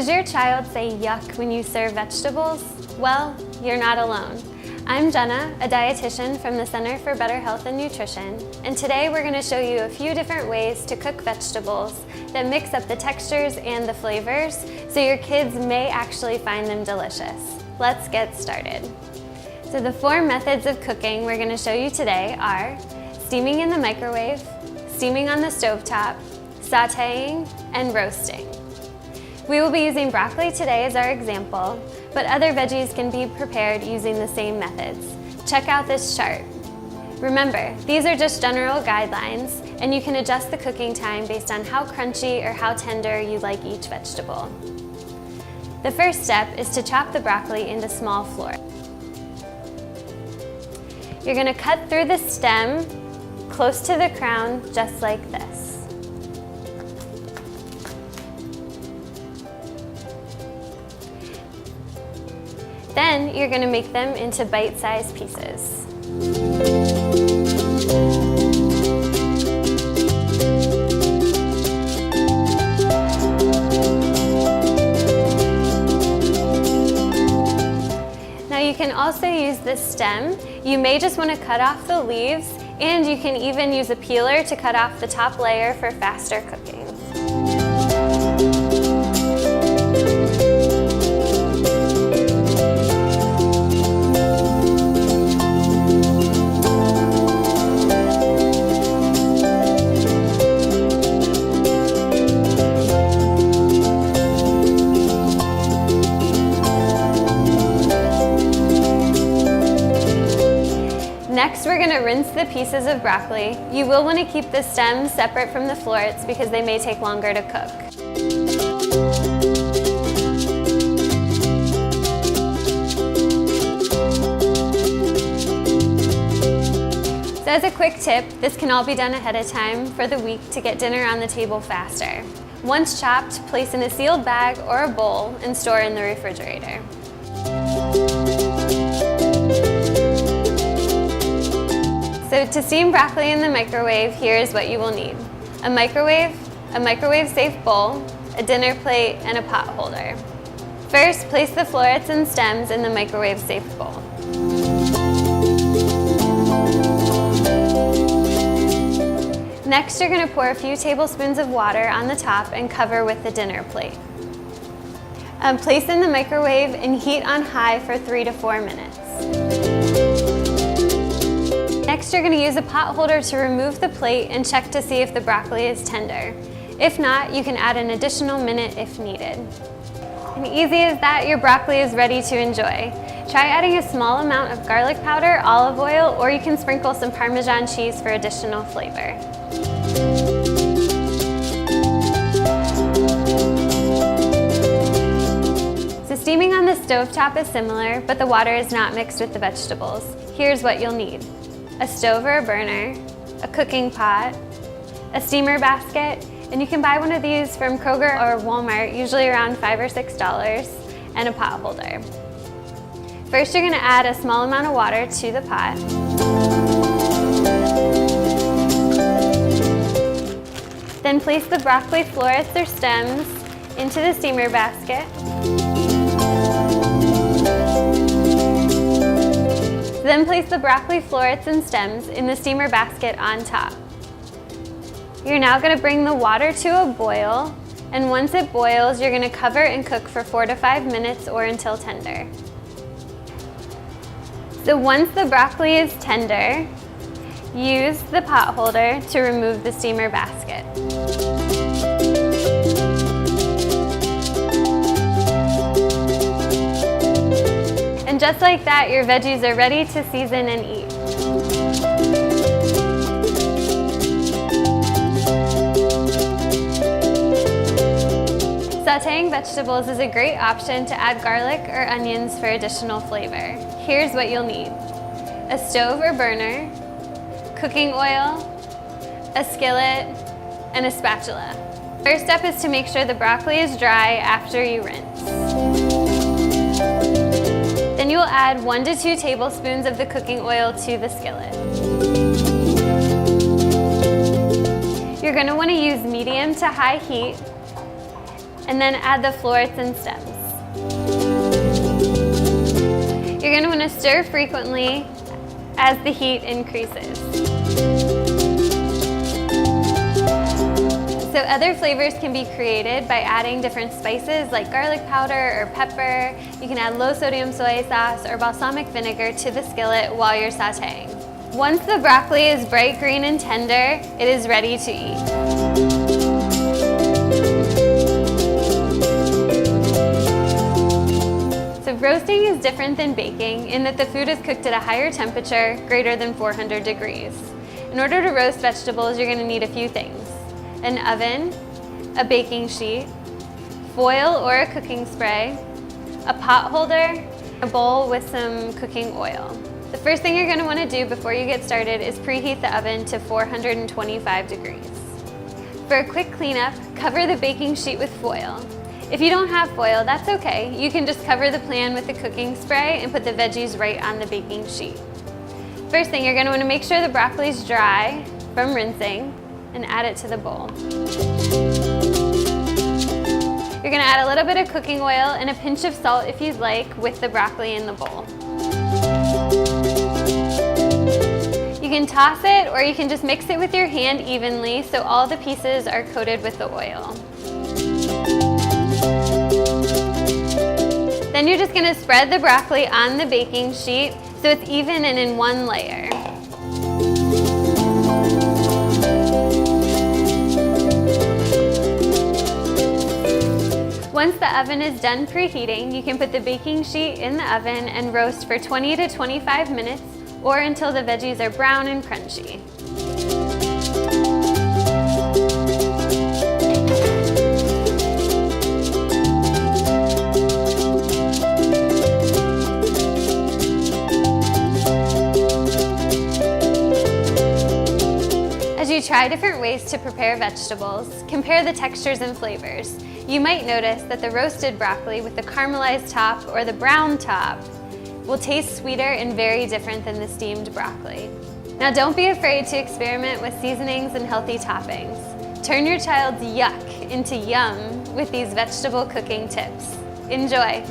Does your child say yuck when you serve vegetables? Well, you're not alone. I'm Jenna, a dietitian from the Center for Better Health and Nutrition, and today we're going to show you a few different ways to cook vegetables that mix up the textures and the flavors so your kids may actually find them delicious. Let's get started. So the 4 methods of cooking we're going to show you today are steaming in the microwave, steaming on the stovetop, sautéing, and roasting. We will be using broccoli today as our example, but other veggies can be prepared using the same methods. Check out this chart. Remember, these are just general guidelines, and you can adjust the cooking time based on how crunchy or how tender you like each vegetable. The first step is to chop the broccoli into small florets. You're going to cut through the stem close to the crown, just like this. Then you're going to make them into bite-sized pieces. Now you can also use this stem. You may just want to cut off the leaves, and you can even use a peeler to cut off the top layer for faster cooking. Next, we're going to rinse the pieces of broccoli. You will want to keep the stems separate from the florets because they may take longer to cook. So as a quick tip, this can all be done ahead of time for the week to get dinner on the table faster. Once chopped, place in a sealed bag or a bowl and store in the refrigerator. So to steam broccoli in the microwave, here is what you will need. A microwave-safe bowl, a dinner plate, and a pot holder. First, place the florets and stems in the microwave-safe bowl. Next, you're going to pour a few tablespoons of water on the top and cover with the dinner plate. Place in the microwave and heat on high for 3 to 4 minutes. Next, you're going to use a pot holder to remove the plate and check to see if the broccoli is tender. If not, you can add an additional minute if needed. And easy as that, your broccoli is ready to enjoy. Try adding a small amount of garlic powder, olive oil, or you can sprinkle some Parmesan cheese for additional flavor. So steaming on the stovetop is similar, but the water is not mixed with the vegetables. Here's what you'll need. A stove or a burner, a cooking pot, a steamer basket, and you can buy one of these from Kroger or Walmart, usually around $5 or $6, and a pot holder. First, you're going to add a small amount of water to the pot. Then place the broccoli florets or stems into the steamer basket. Then place the broccoli florets and stems in the steamer basket on top. You're now going to bring the water to a boil, and once it boils, you're going to cover and cook for 4 to 5 minutes or until tender. So once the broccoli is tender, use the pot holder to remove the steamer basket. And just like that, your veggies are ready to season and eat. Sautéing vegetables is a great option to add garlic or onions for additional flavor. Here's what you'll need. A stove or burner, cooking oil, a skillet, and a spatula. First step is to make sure the broccoli is dry after you rinse. Then you will add 1 to 2 tablespoons of the cooking oil to the skillet. You're going to want to use medium to high heat and then add the florets and stems. You're going to want to stir frequently as the heat increases. So other flavors can be created by adding different spices like garlic powder or pepper. You can add low sodium soy sauce or balsamic vinegar to the skillet while you're sauteing. Once the broccoli is bright green and tender, it is ready to eat. So roasting is different than baking in that the food is cooked at a higher temperature, greater than 400 degrees. In order to roast vegetables, you're going to need a few things: an oven, a baking sheet, foil or a cooking spray, a pot holder, a bowl with some cooking oil. The first thing you're going to want to do before you get started is preheat the oven to 425 degrees. For a quick cleanup, cover the baking sheet with foil. If you don't have foil, that's okay. You can just cover the pan with the cooking spray and put the veggies right on the baking sheet. First thing, you're going to want to make sure the broccoli is dry from rinsing and add it to the bowl. You're going to add a little bit of cooking oil and a pinch of salt if you'd like with the broccoli in the bowl. You can toss it or you can just mix it with your hand evenly so all the pieces are coated with the oil. Then you're just going to spread the broccoli on the baking sheet so it's even and in one layer. Once the oven is done preheating, you can put the baking sheet in the oven and roast for 20 to 25 minutes or until the veggies are brown and crunchy. As you try different ways to prepare vegetables, compare the textures and flavors. You might notice that the roasted broccoli with the caramelized top or the brown top will taste sweeter and very different than the steamed broccoli. Now don't be afraid to experiment with seasonings and healthy toppings. Turn your child's yuck into yum with these vegetable cooking tips. Enjoy!